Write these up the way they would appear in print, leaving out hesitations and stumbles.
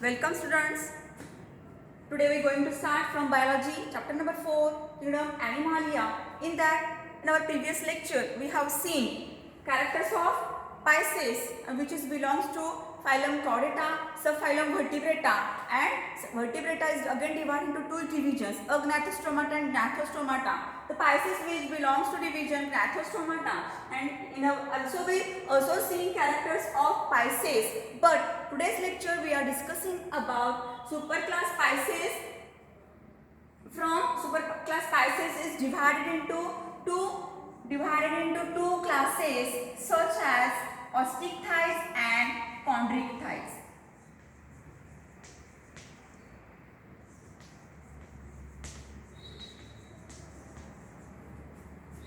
Welcome students. Today we are going to start from biology chapter number 4 kingdom Animalia. In that, in our previous lecture we have seen characters of Pisces which belongs to phylum Chordata, subphylum Vertebrata, and Vertebrata is again divided into two divisions, Agnathostomata and Gnathostomata. The Pisces which belongs to division Gnathostomata, and also we also seeing characters of Pisces. But today's lecture we are discussing about superclass Pisces. From superclass Pisces is divided into two classes such as Osteichthyes and Chondrichthyes.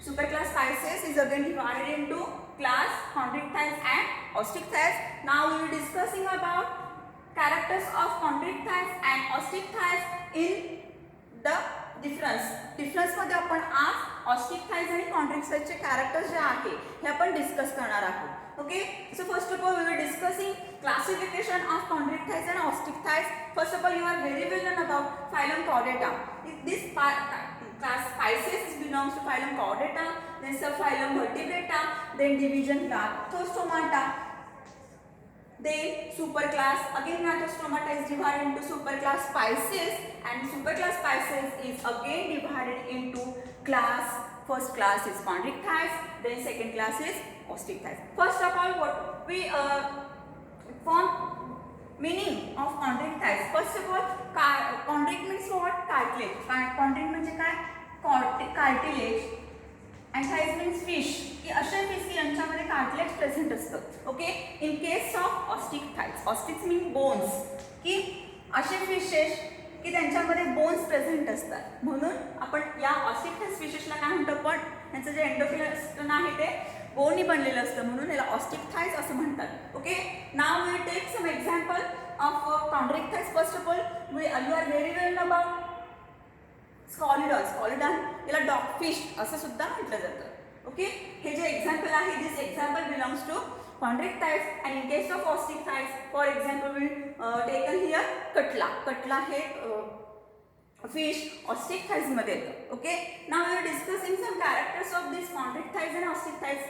Superclass Pisces is again divided into class Chondrichthyes and Osteichthyes. Now we will be discussing about characters of Chondrichthyes and Osteichthyes in the difference मध्ये आपण आज Osteichthyes आणि Chondrichthyes चे characters जे आहे हे आपण discuss करणार आहोत. Okay, so first of all we will discussing classification of Chondrichthyes and Osteichthyes. First of all, you are very well known about phylum Chordata. This class Pisces belongs to phylum Chordata, then subphylum Vertebrata, then division Gnathostomata, then superclass again Gnathostomata is divided into superclass Pisces, and superclass Pisces is again divided into class. First class is Chondrichthyes, then second class is Osteichthyes. First of all, what we form meaning of Chondrichthyes. First of all, chondrict means what? Cartilage. Chondrict म्हणजे काय? Cartilage. And thighs means fish. की अशा fish की यांच्यामध्ये cartilage present असतं. Okay, in case of osteichthyes, ostics mean bones, की असे fishes की त्यांच्यामध्ये बोन्स प्रेझेंट असतात. म्हणून आपण या ऑस्टिक्टाइड्स फिशेसला काय म्हणतो, पण त्यांचं जे एंडोस्केलेटन आहे ते बोननी बनलेलं असतं, म्हणून याला ऑस्टिक्टाइड्स असं म्हणतात. Okay, now we take some example of Chondrichthyes. First of all you are very well about scoliodon, याला डॉग फिश असं सुद्धा म्हटलं जातं. ओके, हे जे एक्झाम्पल आहे, this example belongs to Chondrichthyes, and in case of Osteichthyes, for example, we taken here catla हे fish Osteichthyes मध्ये येतं. Okay, now we are discussing some characters of this Chondrichthyes and Osteichthyes.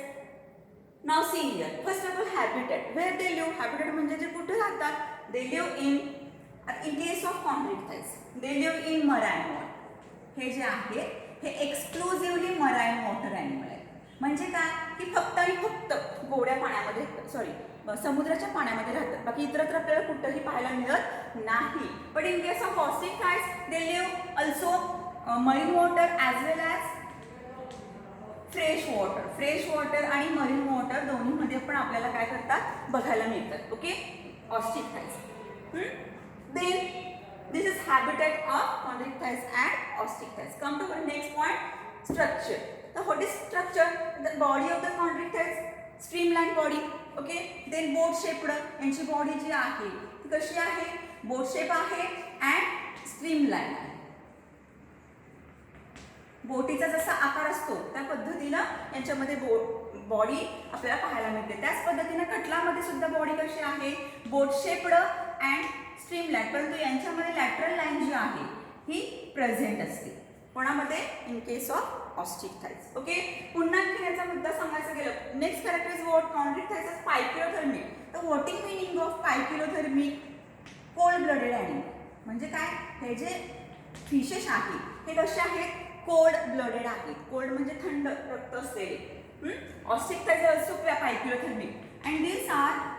Now see here, first of all habitat, where they live. Habitat म्हणजे जे कुठे राहतात, they live in case of Chondrichthyes they live in marine water. हे जे आहे हे exclusively marine water animal आहे. म्हणजे काय, की फक्त आणि फक्त गोड्या पाण्यामध्ये, समुद्राच्या पाण्यामध्ये राहतात. बाकी इतरत्र आपल्याला कुठंही पाहायला मिळत नाही. But in case of Osteichthyes they live also marine water as well as fresh water आणि मरीन वॉटर दोन्हीमध्ये पण आपल्याला काय करतात बघायला मिळतात. Okay, Osteichthyes. Then this is habitat of Chondrichthyes and Osteichthyes. Come to our next point, structure. So what is structure? The body of the Chondrichthyes, streamlined body. Okay, then boat shaped. यांची body जी आहे ती कशी आहे, बोट shape आहे and streamlined आहे. बोटीचा जसा आकार असतो त्या पद्धतीनं यांच्यामध्ये बॉडी आपल्याला पाहायला मिळते. त्याच पद्धतीनं कटलामध्ये सुद्धा बॉडी कशी आहे, बोट शेप्ड अँड स्ट्रीमलाईन, परंतु यांच्यामध्ये लॅटरल लाईन जी आहे ही प्रेझेंट असते. कोणामध्ये, in case of Osteichthyes. Okay, पुन्हा आणखी याचा मुद्दा सांगायचं गेलं, next character is what, Chondrichthyes is poikilothermic. तर what is meaning of poikilothermic, cold blooded animal. म्हणजे काय, हे जे फिशेस आहे हे कसे आहेत, कोल्ड ब्लडेड आहेत. कोल्ड म्हणजे थंड रक्त असलेले. Osteichthyes also poikilothermic, and these are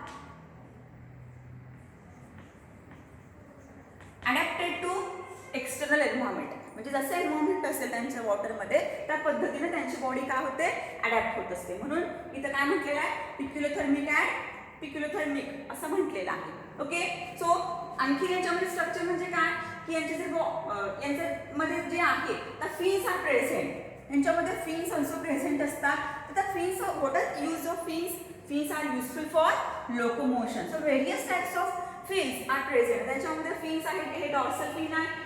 adapted to external environment. म्हणजे जसं एन्व्हायरमेंट असेल त्यांच्या वॉटरमध्ये त्या पद्धतीने त्यांची बॉडी काय होते, अडॅप्ट होत असते. म्हणून इथं काय म्हटलेलं आहे, पिक्युलोथर्मिक असं म्हटलेलं आहे. ओके, सो आणखी याच्यामध्ये स्ट्रक्चर म्हणजे काय, की यांचे जे यांच्यामध्ये जे आहे त्या फिन्स आर प्रेझेंट. यांच्यामध्ये फिन्स ऑल्सो प्रेझेंट असतात. तर त्या fins, what are use of fins are useful for locomotion. So various types of fins are present. त्याच्यामध्ये फिन्स आहेत, हे डॉर्सल फिन आहे,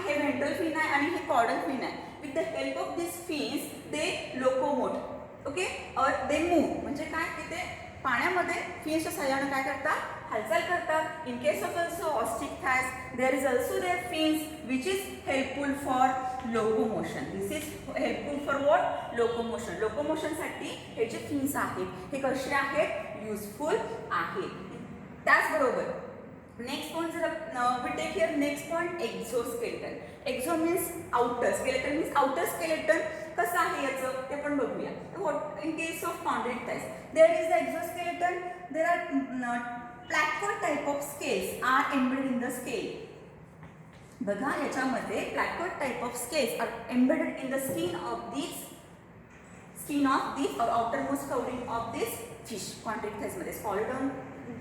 हे व्हेंट्रल फिन आहे आणि हे कॉर्डल फिन आहे. With the help of this fins they locomote. Okay, और दे मूव. म्हणजे काय, की ते पाण्यामध्ये फिन्सच्या सहाय्याने काय करतात, हालचाल करतात. In case of also osteichthyes there is also there fins which is helpful for locomotion. This is helpful for what, locomotion. लोकोमोशनसाठी हे जे फिन्स आहेत हे कसे आहेत, युजफुल आहेत. त्याचबरोबर नेक्स्ट पॉइंट जर we take here next point exoskeleton. Exo means outer, skeleton means outer skeleton. कसं आहे याचं ते पण बघूया. In case of chondrichthyes there is the exoskeleton. There are placoid type of scales are embedded in the scale. बघा याच्यामध्ये placoid type of scales are embedded in the skin of this outermost covering of this fish. Chondrichthyes मध्ये scoliodon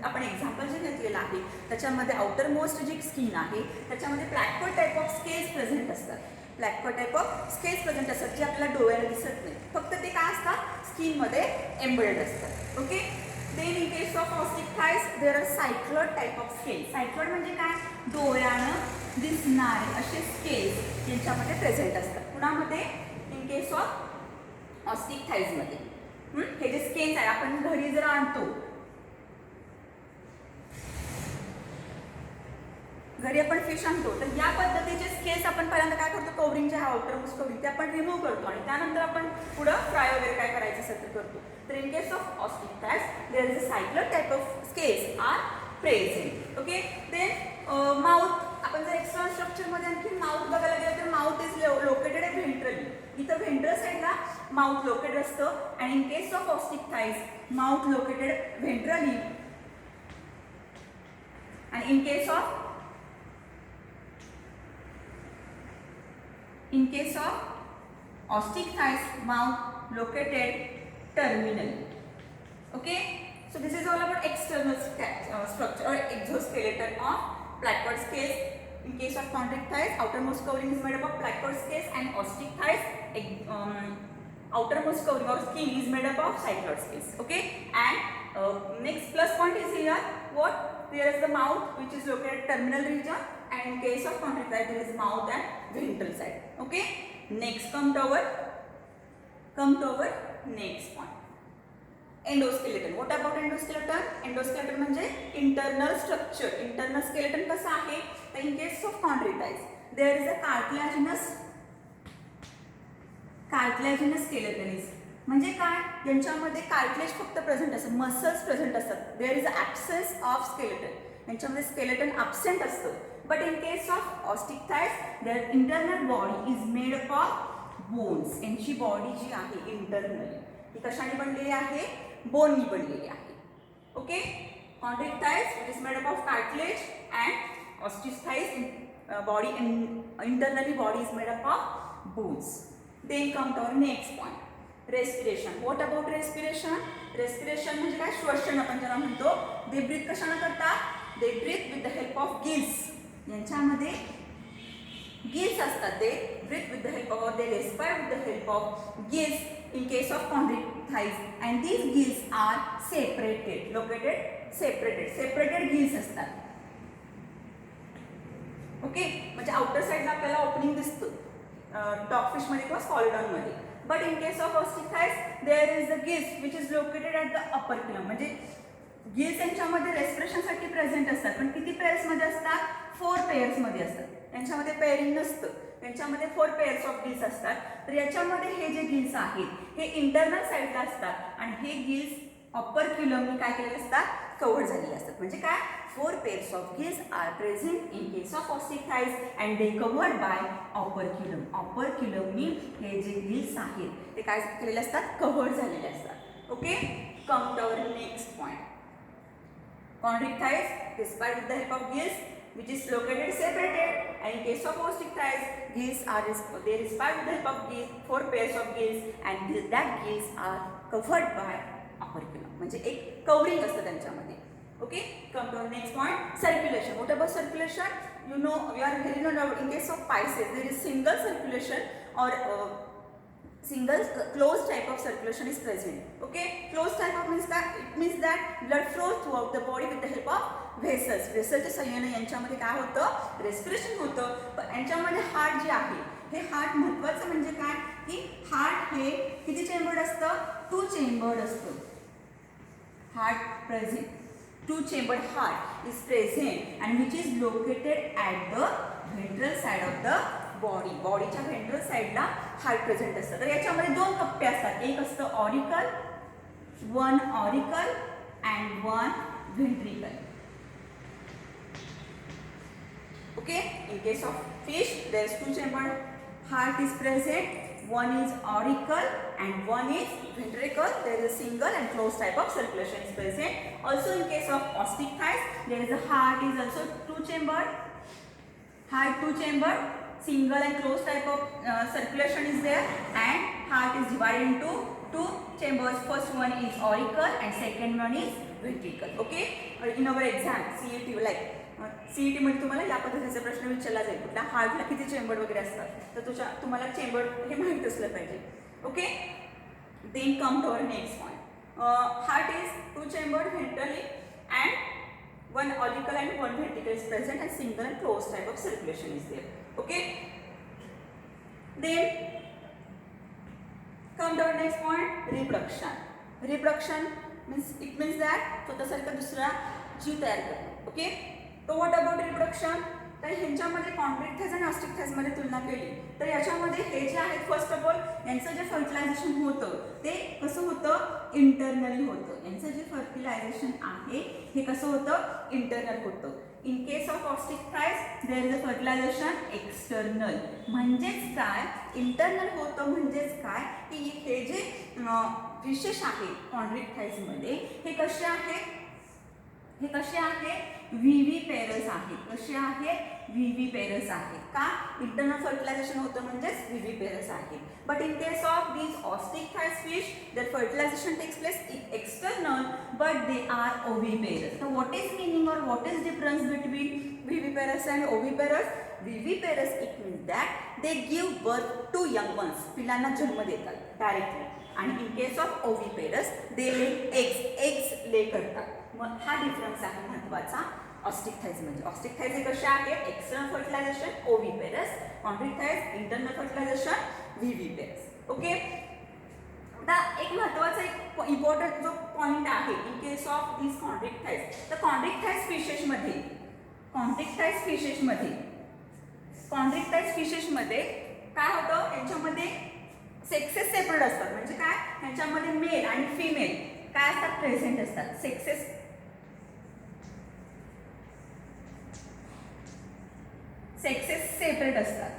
आपण example जे घेतलेलं आहे त्याच्यामध्ये outer most जी skin आहे त्याच्यामध्ये प्लॅकवर्ड टाइप ऑफ स्केल्स प्रेझेंट असतात. प्लॅकवर्ड टाइप ऑफ स्केल्स प्रेझेंट असतात जे आपल्याला डोळ्याला दिसत नाही, फक्त ते काय असतात, स्किनमध्ये एम्बेडेड असतात. Okay. Then in case of osteichthyes there are cycloid type of scale. Cycloid म्हणजे काय, डोळ्यानं दिसणारे असे स्केल्स यांच्यामध्ये प्रेझेंट असतात. कुणामध्ये, इन केस ऑफ ऑस्टिक थायसमध्ये. हे जे स्केल्स आहे आपण घरी जर आणतो, घरी आपण फिश आणतो तर या पद्धतीचे स्केल्स आपण पहिल्यांदा काय करतो, कवरिंग जे आहे आउटर मोस्ट कवरिंग ते आपण रिमूव्ह करतो आणि त्यानंतर आपण पुढं फ्राय वगैरे काय करायचं असेल ते करतो. तर in case of osteichthyes there is a cycloid type of scales are present. Okay. Then mouth, आपण जर एक्स्टर्नल स्ट्रक्चरमध्ये आणखी माउथ बघायला गेलं तर माउथ इज लोकेटेड आहे व्हेंट्रली. इथं व्हेंट्रल साईडला माउथ लोकेटेड असतं आणि in case of osteichthyes mouth located ventrally आणि in case of ostic thighs, mouth located terminally. Okay, so this is all about external structure or exoskeleton of placard scales. In case of chondric thighs, outermost covering is made up of placard scales, and ostic thighs outermost covering or skin is made up of cycloid scales. Okay, and next plus point is here what, there is the mouth which is located terminal region, and in case of chondric thighs there is mouth and ventral side. Okay, next come to our next point, endoskeleton. What about endoskeleton? Endoskeleton म्हणजे internal structure. Internal skeleton कसं आहे, तर in case of chondritis there is a cartilaginous skeleton is म्हणजे काय, यांच्यामध्ये cartilage फक्त present असतात, muscles present असतात. There is a absence of skeleton, यांच्यामध्ये स्केलेटन ॲब्सेंट असतं. But in case of osteichthyes there internal body is made up of bones. यांची body जी आहे इंटरनली ती कशाने बनलेली आहे, बोननी बनलेली आहे. Okay. Chondrichthyes it is made up of cartilage and osteichthyes body internally body is made up of bones. Then come to our next point, respiration. What about respiration? Respiration म्हणजे काय, श्वसन आपण ज्याला म्हणतो. दे breathe कशाने करतात, they breathe with the help of gills. यांच्यामध्ये gills असतात. They breathe with the help of, they respire with the help of gills in case of chondrichthyes, and these gills are separated, located separated gills असतात. Okay, म्हणजे outer साईडला आपल्याला opening दिसतं डॉगफिशमध्ये किंवा सॉलिडॉनमध्ये. But in case of ostic thighs, there is the gills which is located at the upper filum. म्हणजे gills यांच्यामध्ये रेस्पिरेशनसाठी प्रेझेंट असतात, पण किती पेअर्समध्ये असतात, 4 पेअर्समध्ये असतात. यांच्यामध्ये पेअरिंग नसतं, यांच्यामध्ये 4 पेअर्स ऑफ गिल्स असतात. तर याच्यामध्ये हे जे गिल्स आहेत हे इंटरनल साईडला असतात आणि हे गिल्स अप्पर क्युलमनी काय केलेले असतात, कव्हर झालेले असतात. म्हणजे काय, 4 pairs of gills are present in case of ostic thighs and they covered by upper culum. upper culumनी हे जे गिल्स आहेत ते काय केलेले असतात, कव्हर झालेले असतात. Okay. Come to our next point, chondric thighs respired with the help of gills which is located separated, and in case of ostic thighs gills are they respire with the help of gills, 4 pairs of gills, and that gills are covered by upper culum. म्हणजे एक covering असतं त्यांच्यामध्ये. Okay, come to our next point, circulation. What about circulation? You know, we are very know in case of Pisces there is single circulation or single closed type of circulation is present. Okay, closed type of means that blood flows throughout the body with the help of vessels. Vesselच्या सहाय्याने यांच्यामध्ये काय होतं, respiration होतं. पण यांच्यामध्ये heart जे आहे हे हार्ट महत्त्वाचं म्हणजे काय, की हार्ट हे किती चेंबर्ड असतं, 2 चेंबर्ड असतं. heart present. Two-chambered heart is present and which is located at the ventral side of the body. बॉडीच्या व्हेंट्रल साइडला हार्ट प्रेझेंट असतं. तर याच्यामध्ये दोन कप्पे असतात. एक असतं auricle, one auricle and one ventricle. Okay, in case of fish there is two-chambered heart is present. One is auricle and one is ventricle. There is a single and closed type of circulation is present. Also in case of osteocytes, there is a heart is also two-chambered. Heart two-chambered, single and closed type of circulation is there, and heart is divided into two chambers. First one is auricle and second one is ventricle. Okay, in our exam CET like CET मध्ये तुम्हाला या पद्धतीचा प्रश्न विचारला जाईल. कुठल्या हार्टला किती chamber वगैरे असतात तर तुम्हाला चेंबर हे माहित असलं पाहिजे. Okay, then come to our next point. Heart is two chambered ventrally and one auricle and one ventricle is present and single and closed type of circulation is there. Okay, then come to our next point, reproduction. Reproduction means that स्वतःसारखा दुसरा जीव तयार करणे. Okay, तो what about reproduction. तर ह्यांच्यामध्ये कॉन्ट्रिक्टाइज आणि ऑस्टिक्टाइज मध्ये तुलना केली तर याच्यामध्ये हे जे आहेत फर्स्ट ऑफ ऑल यांचं जे फर्टिलायझेशन होतं ते कसं होतं, इंटरनली होतं. यांचं जे फर्टिलायझेशन आहे हे कसं होतं, इंटरनल होतं. In case of osteichthyes there is a fertilization external. म्हणजेच काय, इंटरनल होतं म्हणजेच काय की हे जे विशेष आहे कॉन्ट्रिक्टाइज मध्ये हे कसे आहे, हे कसे आहे, विव्हिपेरस आहे. कसे आहे, विव्हिपेरस आहे. का, इंटरनल फर्टिलायझेशन होतं म्हणजेच विव्हिपेरस आहे. But in case of these osteichthyes fish their fertilization takes place external but they are oviparous. तर व्हॉट इज मीनिंग और what is difference between viviparous and oviparous. Viviparous it means that they give birth to young ones. पिलांना जन्म देतात directly. आणि in case of ओव्हिपेरस they lay eggs ले करतात. मग हा डिफरन्स आहे महत्त्वाचा ऑस्टिक्टाइज म्हणजे. ऑस्टिक्टाइज हे कसे आहे, external fertilization oviparous, chondrichthyes internal fertilization viviparous. Okay, आता एक महत्त्वाचा एक इम्पॉर्टंट जो पॉइंट आहे इन केस ऑफ दिस कॉन्ट्रिक्टाइज. तर कॉन्ट्रिक्टाइज फिशेसमध्ये काय होतं, यांच्यामध्ये सेक्सेस सेपरेट असतात. म्हणजे काय, यांच्यामध्ये मेल आणि फिमेल काय असतात, प्रेझेंट असतात. सेक्सेस सेपरेट असतात.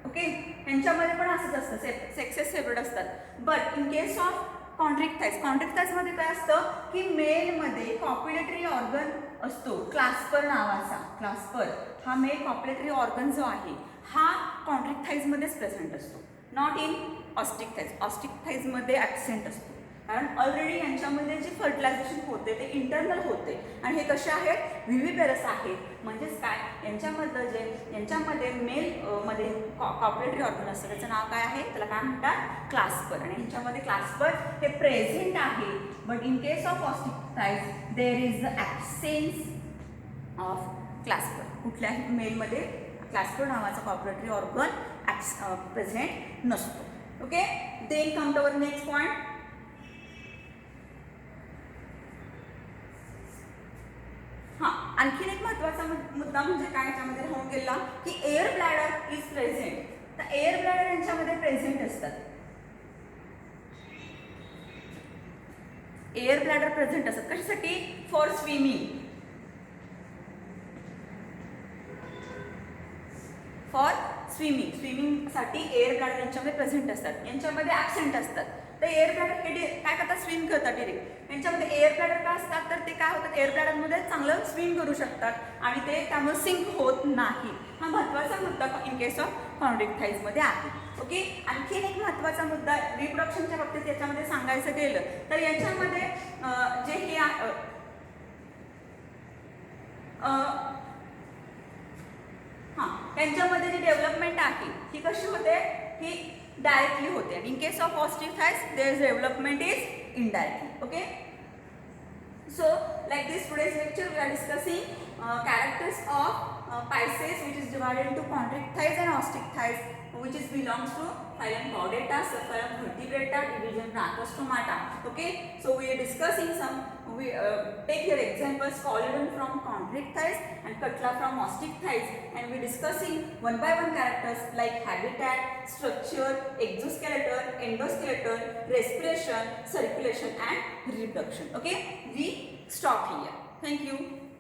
ओके, यांच्यामध्ये पण असंच असतं, सेक्सेस सेपरेट असतात. बट इन केस ऑफ कॉन्ट्रिक्टाइज मध्ये काय असतं की मेलमध्ये कॉप्युलेटरी ऑर्गन असतो क्लास्पर नावाचा. क्लास्पर हा मेल कॉप्युलेटरी ऑर्गन जो आहे हा कॉन्ट्रिक्टाइज मध्येच प्रेझेंट असतो, नॉट इन ऑस्टिक्टाइज. ऑस्टिक्टाइज मध्ये ॲब्सेंट असतो कारण ऑलरेडी यांच्यामध्ये जे फर्टिलायझेशन होते ते इंटरनल होते. आणि हे कसे आहेत, विव्हिपेरस आहेत. म्हणजेच काय, यांच्यामध्ये मेल मध्ये कॉप्युलेटरी ऑर्गन असतं, त्याचं नाव काय आहे, त्याला काय म्हणतात, क्लास्पर. आणि यांच्यामध्ये क्लास्पर हे प्रेझेंट आहे. But in case of osteichthyes there is the absence of clasper. कुठल्याही मेलमध्ये क्लास्पर नावाचा कॉप्युलेटरी ऑर्गन प्रेझेंट नसतो. Okay, then come to our next point. आणखीन एक महत्त्वाचा मुद्दा म्हणजे काय याच्यामध्ये राहून गेला की एअर ब्लॅडर इज प्रेझेंट. तर एअर ब्लॅडर यांच्यामध्ये प्रेझेंट असतात. एअर ब्लॅडर प्रेझेंट असतात कशासाठी, फॉर स्विमिंग. स्विमिंगसाठी एअर ब्लॅडर यांच्यामध्ये प्रेझेंट असतात. यांच्यामध्ये ॲब्सेंट असतात. तर एअर ब्लॅडर हे काय करतात, स्विम करतात डिरेक्ट. यांच्यामध्ये एअर ब्लॅडर काय असतात तर ते काय होतात, एअर ब्लॅडरमध्ये चांगलं स्विम करू शकतात आणि ते त्यामुळे सिंक होत नाही. हा महत्त्वाचा मुद्दा इन केस ऑफ कॉन्ट्रिक्टाइजमध्ये आहे. ओके, आणखीन एक महत्त्वाचा मुद्दा रिप्रोडक्शनच्या बाबतीत याच्यामध्ये सांगायचं गेलं तर याच्यामध्ये जे हे यांच्यामध्ये जी डेव्हलपमेंट आहे ही कशी होते, ही डायरेक्टली होते. In case of osteichthyes their development is indirectly. Okay, so like this today's lecture we are discussing characters of Pisces which is divided into chondrichthyes and ostichthyes which is belongs to phylum Chordata, subphylum Vertebrata, division Brachystomata. Okay, so we are discussing some. We take your examples Colodon from chondrichthyes and Cutla from osteichthyes, and we are discussing one by one characters like habitat, structure, exoskeleton, endoskeleton, respiration, circulation, and reproduction. Okay, we stop here. Thank you.